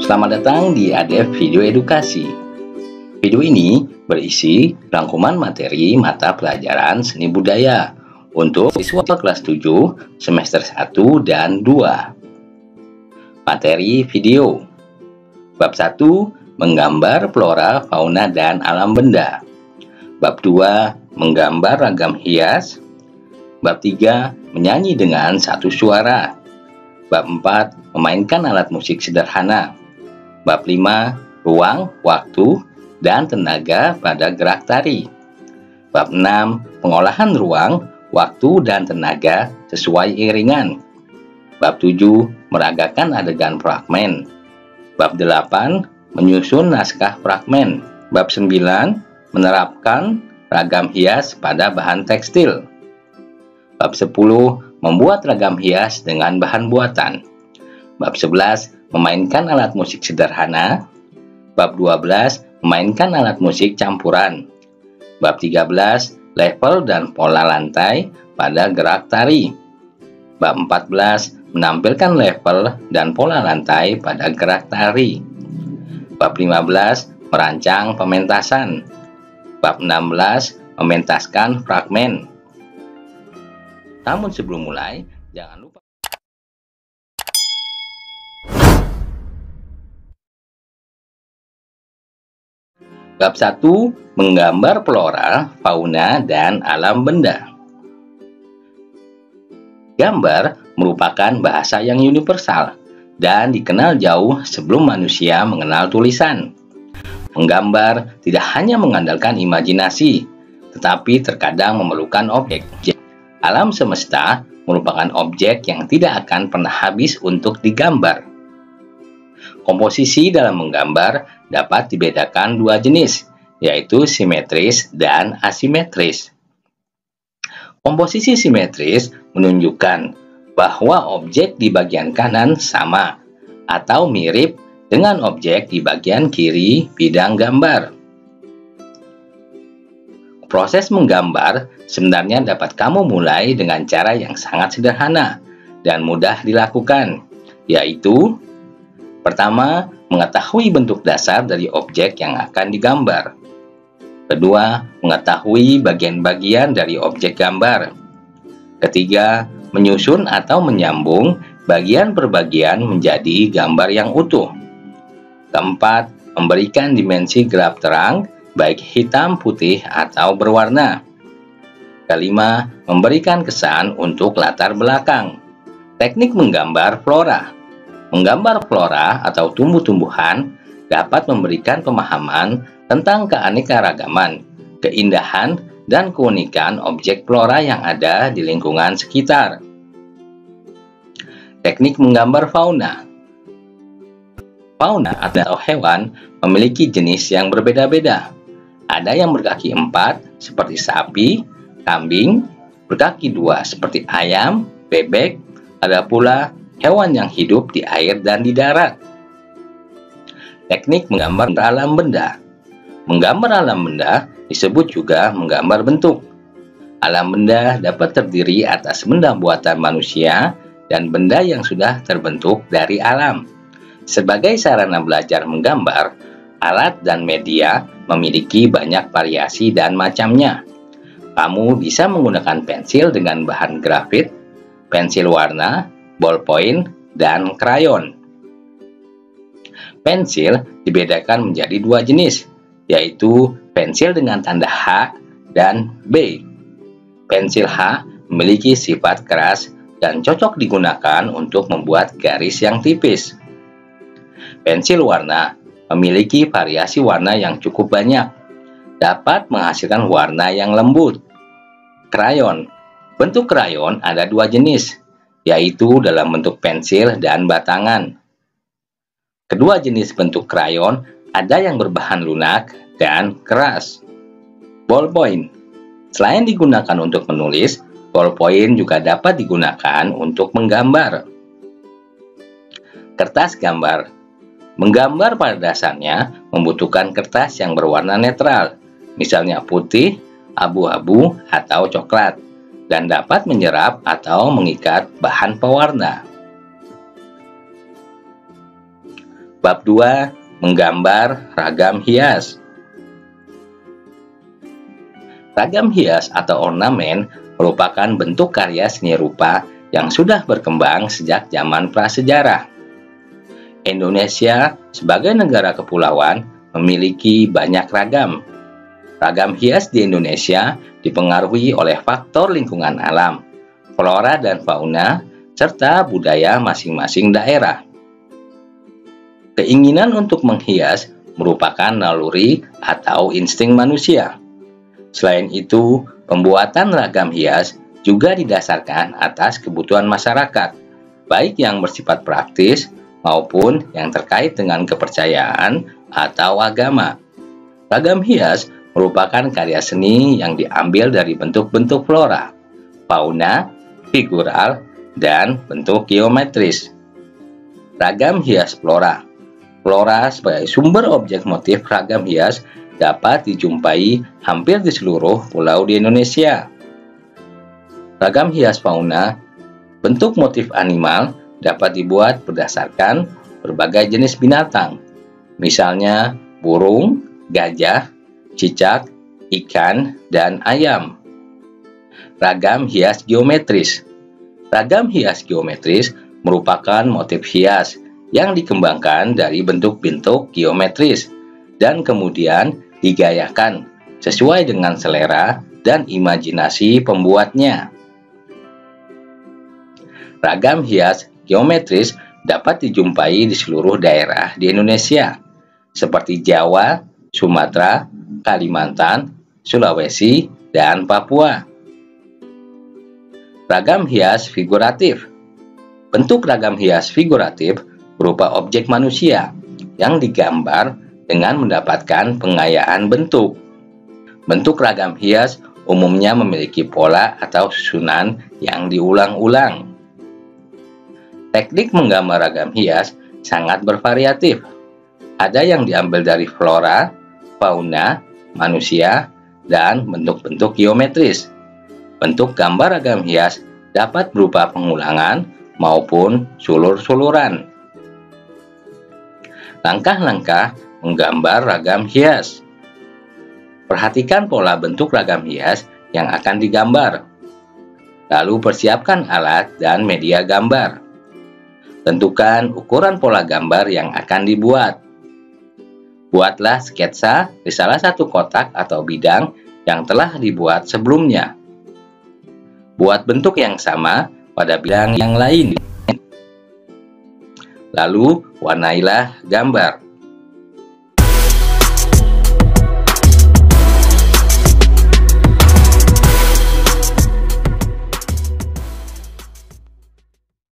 Selamat datang di ADF Video Edukasi. Video ini berisi rangkuman materi mata pelajaran seni budaya untuk siswa kelas 7 semester 1 dan 2. Materi video. Bab 1, menggambar flora, fauna, dan alam benda. Bab 2, menggambar ragam hias. Bab 3, menyanyi dengan satu suara. Bab 4, memainkan alat musik sederhana. Bab 5, ruang, waktu, dan tenaga pada gerak tari. Bab 6, pengolahan ruang, waktu, dan tenaga sesuai iringan. Bab 7, meragakan adegan fragmen. Bab 8, menyusun naskah fragmen. Bab 9, menerapkan ragam hias pada bahan tekstil. Bab 10, membuat ragam hias dengan bahan buatan. Bab 11, memainkan alat musik sederhana. Bab 12, memainkan alat musik campuran. Bab 13, level dan pola lantai pada gerak tari. Bab 14, menampilkan level dan pola lantai pada gerak tari. Bab 15, merancang pementasan. Bab 16, mementaskan fragmen. Namun sebelum mulai, jangan lupa Bab 1, menggambar flora, fauna, dan alam benda. Gambar merupakan bahasa yang universal dan dikenal jauh sebelum manusia mengenal tulisan. Menggambar tidak hanya mengandalkan imajinasi, tetapi terkadang memerlukan objek. Alam semesta merupakan objek yang tidak akan pernah habis untuk digambar. Komposisi dalam menggambar dapat dibedakan dua jenis, yaitu simetris dan asimetris. Komposisi simetris menunjukkan bahwa objek di bagian kanan sama atau mirip dengan objek di bagian kiri bidang gambar. Proses menggambar sebenarnya dapat kamu mulai dengan cara yang sangat sederhana dan mudah dilakukan, yaitu pertama, mengetahui bentuk dasar dari objek yang akan digambar. Kedua, mengetahui bagian-bagian dari objek gambar. Ketiga, menyusun atau menyambung bagian per bagian menjadi gambar yang utuh. Keempat, memberikan dimensi gelap terang, baik hitam, putih, atau berwarna. Kelima, memberikan kesan untuk latar belakang. Teknik menggambar flora. Menggambar flora atau tumbuh-tumbuhan dapat memberikan pemahaman tentang keanekaragaman, keindahan, dan keunikan objek flora yang ada di lingkungan sekitar. Teknik menggambar fauna. Fauna atau hewan memiliki jenis yang berbeda-beda. Ada yang berkaki 4 seperti sapi, kambing, berkaki 2 seperti ayam, bebek, ada pula hewan yang hidup di air dan di darat. Teknik menggambar alam benda. Menggambar alam benda disebut juga menggambar bentuk. Alam benda dapat terdiri atas benda buatan manusia dan benda yang sudah terbentuk dari alam. Sebagai sarana belajar menggambar, alat dan media memiliki banyak variasi dan macamnya. Kamu bisa menggunakan pensil dengan bahan grafit, pensil warna, ballpoint, dan krayon. Pensil dibedakan menjadi dua jenis, yaitu pensil dengan tanda H dan B. Pensil H memiliki sifat keras dan cocok digunakan untuk membuat garis yang tipis. Pensil warna memiliki variasi warna yang cukup banyak, dapat menghasilkan warna yang lembut. Krayon. Bentuk krayon ada dua jenis, yaitu dalam bentuk pensil dan batangan. Kedua jenis bentuk krayon ada yang berbahan lunak dan keras. Ballpoint. Selain digunakan untuk menulis, ballpoint juga dapat digunakan untuk menggambar. Kertas gambar. Menggambar pada dasarnya membutuhkan kertas yang berwarna netral, misalnya putih, abu-abu, atau coklat, dan dapat menyerap atau mengikat bahan pewarna. Bab 2. Menggambar ragam hias. Ragam hias atau ornamen merupakan bentuk karya seni rupa yang sudah berkembang sejak zaman prasejarah. Indonesia sebagai negara kepulauan memiliki banyak ragam. Ragam hias di Indonesia dipengaruhi oleh faktor lingkungan alam, flora dan fauna, serta budaya masing-masing daerah. Keinginan untuk menghias merupakan naluri atau insting manusia. Selain itu, pembuatan ragam hias juga didasarkan atas kebutuhan masyarakat, baik yang bersifat praktis maupun yang terkait dengan kepercayaan atau agama. Ragam hias merupakan karya seni yang diambil dari bentuk-bentuk flora, fauna, figural, dan bentuk geometris. Ragam hias flora. Flora sebagai sumber objek motif ragam hias dapat dijumpai hampir di seluruh pulau di Indonesia. Ragam hias fauna, bentuk motif animal dapat dibuat berdasarkan berbagai jenis binatang, misalnya burung, gajah, cicak, ikan, dan ayam. Ragam hias geometris. Ragam hias geometris merupakan motif hias yang dikembangkan dari bentuk-bentuk geometris dan kemudian digayakan sesuai dengan selera dan imajinasi pembuatnya. Ragam hias geometris dapat dijumpai di seluruh daerah di Indonesia, seperti Jawa, Sumatera, Kalimantan, Sulawesi, dan Papua. Ragam hias figuratif. Bentuk ragam hias figuratif berupa objek manusia yang digambar dengan mendapatkan pengayaan bentuk. Bentuk ragam hias umumnya memiliki pola atau susunan yang diulang-ulang. Teknik menggambar ragam hias sangat bervariatif. Ada yang diambil dari flora, fauna, manusia, dan bentuk-bentuk geometris. Bentuk gambar ragam hias dapat berupa pengulangan maupun sulur-suluran. Langkah-langkah menggambar ragam hias. Perhatikan pola bentuk ragam hias yang akan digambar. Lalu persiapkan alat dan media gambar. Tentukan ukuran pola gambar yang akan dibuat. Buatlah sketsa di salah satu kotak atau bidang yang telah dibuat sebelumnya. Buat bentuk yang sama pada bidang yang lain. Lalu warnailah gambar.